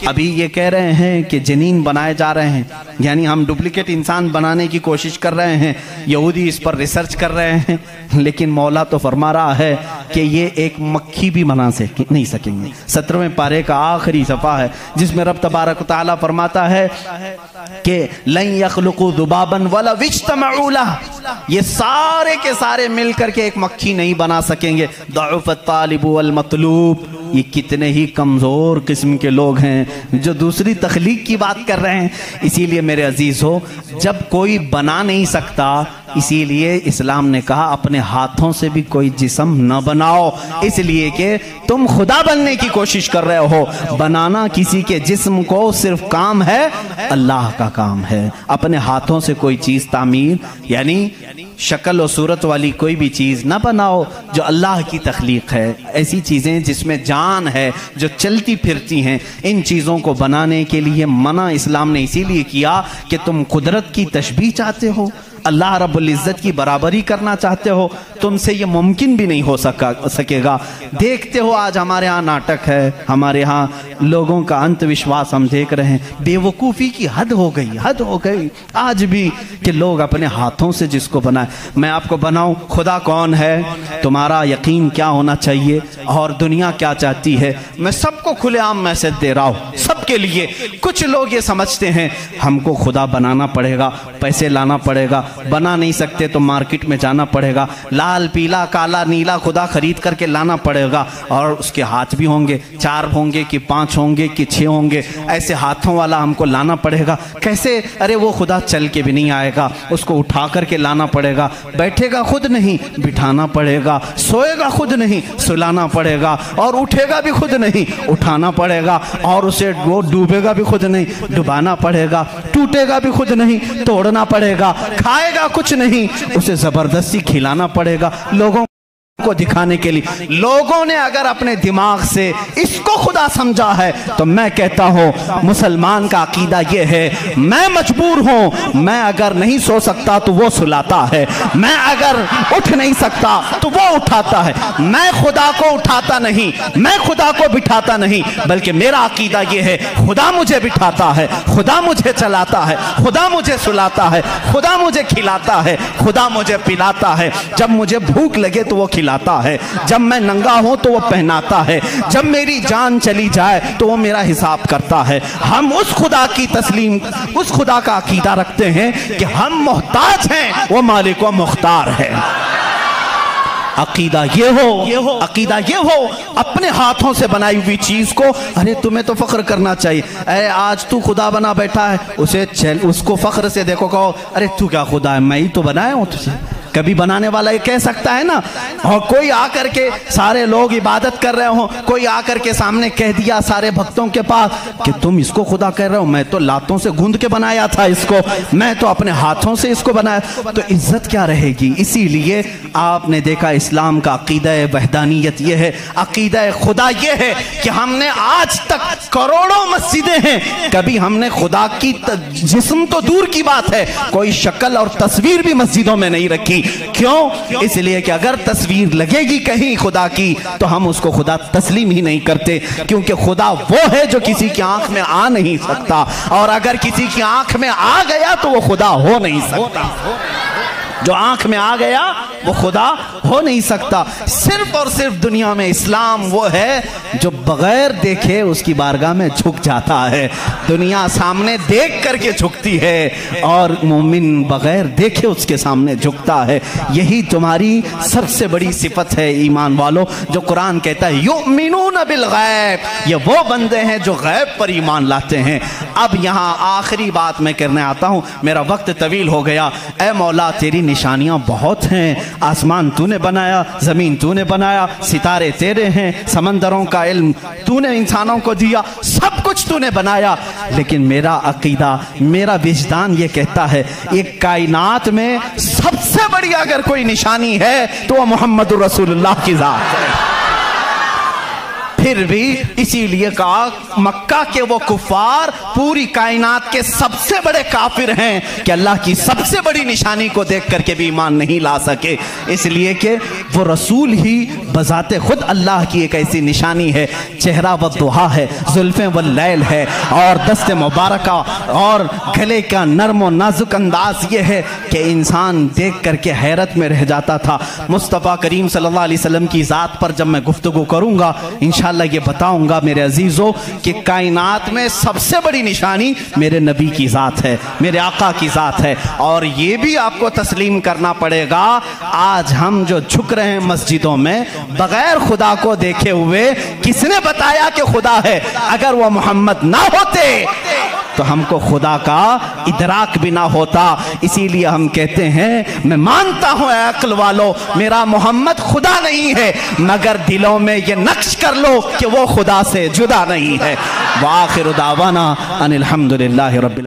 अभी ये कह रहे हैं कि जनीन बनाए जा रहे हैं, यानी हम डुप्लीकेट इंसान बनाने की कोशिश कर रहे हैं, यहूदी इस पर रिसर्च कर रहे हैं, लेकिन मौला तो फरमा रहा है कि ये एक मक्खी भी बना नहीं सकेंगे। 17वें पारे का आखिरी सफ़ा है जिसमें रब तबारक व तआला फरमाता है कि लन यख्लुकू ज़ुबाबन वला इज्तमऊ लह, ये सारे के सारे मिल करके एक मक्खी नहीं बना सकेंगे। दअफ़त तालिबु वल मतलूब, ये कितने ही कमज़ोर किस्म के लोग हैं जो दूसरी तख्लीक की बात कर रहे हैं। इसीलिए मेरे अजीज़ हो, जब कोई बना नहीं सकता, इसीलिए इस्लाम ने कहा अपने हाथों से भी कोई जिस्म न बनाओ, इसलिए कि तुम खुदा बनने की कोशिश कर रहे हो। बनाना किसी के जिस्म को सिर्फ काम है, अल्लाह का काम है। अपने हाथों से कोई चीज़ तामीर यानी शक्ल और सूरत वाली कोई भी चीज़ ना बनाओ जो अल्लाह की तख्लीक है। ऐसी चीज़ें जिसमें जान है, जो चलती फिरती हैं, इन चीज़ों को बनाने के लिए मना इस्लाम ने इसीलिए किया कि तुम कुदरत की तशबीह चाहते हो, अल्लाह रब्बुल इज़्ज़त की बराबरी करना चाहते हो, तुमसे ये मुमकिन भी नहीं हो सकेगा। देखते हो आज हमारे यहाँ नाटक है, हमारे यहाँ लोगों का अंधविश्वास हम देख रहे हैं, बेवकूफ़ी की हद हो गई आज भी कि लोग अपने हाथों से जिसको बनाए। मैं आपको बनाऊं, खुदा कौन है, तुम्हारा यकीन क्या होना चाहिए और दुनिया क्या चाहती है, मैं सबको खुलेआम मैसेज दे रहा हूँ, सबके लिए। कुछ लोग ये समझते हैं हमको खुदा बनाना पड़ेगा, पैसे लाना पड़ेगा, बना नहीं सकते तो मार्केट में जाना पड़ेगा, लाल पीला काला नीला खुदा खरीद करके लाना पड़ेगा, और उसके हाथ भी होंगे, 4 होंगे कि 5 होंगे कि 6 होंगे, ऐसे हाथों वाला हमको लाना पड़ेगा। कैसे? अरे वो खुदा चल के भी नहीं आएगा, उसको उठा करके लाना पड़ेगा, बैठेगा खुद नहीं बिठाना पड़ेगा, सोएगा खुद नहीं सुलाना पड़ेगा, और उठेगा भी खुद नहीं उठाना पड़ेगा, और उसे वो डूबेगा भी खुद नहीं डुबाना पड़ेगा, टूटेगा भी खुद नहीं तोड़ना पड़ेगा, खाएगा कुछ नहीं उसे जबरदस्ती खिलाना पड़ेगा लोगों को दिखाने के लिए। लोगों ने अगर अपने दिमाग से इसको खुदा समझा है तो मैं कहता हूं मुसलमान का अकीदा यह है, मैं मजबूर हूं, मैं अगर नहीं सो सकता तो वो सुलाता है, मैं अगर उठ नहीं सकता तो वो उठाता है, मैं खुदा को उठाता नहीं, मैं खुदा को बिठाता नहीं, बल्कि मेरा अकीदा यह है खुदा मुझे बिठाता है, खुदा मुझे चलाता है, खुदा मुझे सुलाता है, खुदा मुझे खिलाता है, खुदा मुझे पिलाता है, जब मुझे भूख लगे तो वो खिलाता है, जब मैं नंगा हूं तो वो पहनाता है, जब मेरी जान चली जाए तो वो मेरा हिसाब करता है। हम उस खुदा की तस्लीम, उस खुदा का अकीदा रखते हैं कि हम मोहताज हैं, वो मालिक व मुख्तार है। अकीदा ये हो अपने हाथों से बनाई हुई चीज को, अरे तुम्हें तो फख्र करना चाहिए, अरे आज तू खुदा बना बैठा है, उसको फख्र से देखो, कहो अरे तू क्या खुदा है, मैं ही तो बनाया हूं तुझे। कभी बनाने वाला ये कह सकता है ना। और कोई आकर के, सारे लोग इबादत कर रहे हो, कोई आकर के सामने कह दिया सारे भक्तों के पास कि तुम इसको खुदा कह रहे हो, मैं तो लातों से गूंद के बनाया था इसको, मैं तो अपने हाथों से इसको बनाया, तो इज्जत क्या रहेगी। इसीलिए आपने देखा इस्लाम का अकीदा वहदानियत ये है, अकीदा खुदा ये है कि हमने आज तक करोड़ों मस्जिदें हैं, कभी हमने खुदा की जिस्म तो दूर की बात है, कोई शक्ल और तस्वीर भी मस्जिदों में नहीं रखी। क्यों? इसलिए कि अगर तस्वीर लगेगी कहीं खुदा की तो हम उसको खुदा तस्लीम ही नहीं करते, क्योंकि खुदा वो है जो किसी की आंख में आ नहीं सकता, और अगर किसी की आंख में आ गया तो वो खुदा हो नहीं सकता। जो आंख में आ गया वो खुदा हो नहीं सकता। सिर्फ और सिर्फ दुनिया में इस्लाम वो है जो बगैर देखे उसकी बारगाह में झुक जाता है। दुनिया सामने देख करके झुकती है और मोमिन बगैर देखे उसके सामने झुकता है। यही तुम्हारी सबसे बड़ी सिफत है ईमान वालों, जो कुरान कहता है युमिनून बिल गैब, ये वो बंदे हैं जो गैब पर ईमान लाते हैं। अब यहाँ आखिरी बात मैं करने आता हूँ, मेरा वक्त तवील हो गया। ऐ मौला तेरी निशानियां बहुत हैं, आसमान तूने बनाया, जमीन तूने बनाया, सितारे तेरे हैं, समंदरों का इल्म तूने इंसानों को दिया, सब कुछ तूने बनाया, लेकिन मेरा अकीदा, मेरा विजदान ये कहता है एक कायनात में सबसे बड़ी अगर कोई निशानी है तो वह मोहम्मद रसूलुल्लाह की जात है। फिर भी इसीलिए कहा मक्का के वो कुफार पूरी कायनात के सबसे बड़े काफिर हैं कि अल्लाह की सबसे बड़ी निशानी को देख करके भी ईमान नहीं ला सके, इसलिए कि वो रसूल ही बजाते खुद अल्लाह की एक ऐसी निशानी है। चेहरा व दुहा है, जुल्फें व लैल है, और दस्ते मुबारका और गले का नरम और नाजुक अंदाज ये है कि इंसान देख करके हैरत में रह जाता था। मुस्तफ़ा करीम सल्लल्लाहु अलैहि वसल्लम की ज़ात पर जब मैं गुफ्तगू करूँगा इंशाअल्लाह ये बताऊँगा मेरे अजीज़ों कि कायनात में सबसे बड़ी निशानी मेरे नबी की ज़ात है, मेरे आका की ज़ात है। और ये भी आपको तस्लीम करना पड़ेगा, आज हम जो झुक रहे हैं मस्जिदों में बगैर खुदा को देखे हुए, किसने बताया कि खुदा है? अगर वो मोहम्मद ना होते तो हमको खुदा का इदराक भी ना होता। इसीलिए हम कहते हैं, मैं मानता हूं अक्ल वालों मेरा मोहम्मद खुदा नहीं है, मगर दिलों में ये नक्श कर लो कि वो खुदा से जुदा नहीं है। वाखिर दावाना अनिल हम्दुलिल्लाहि रब्बिल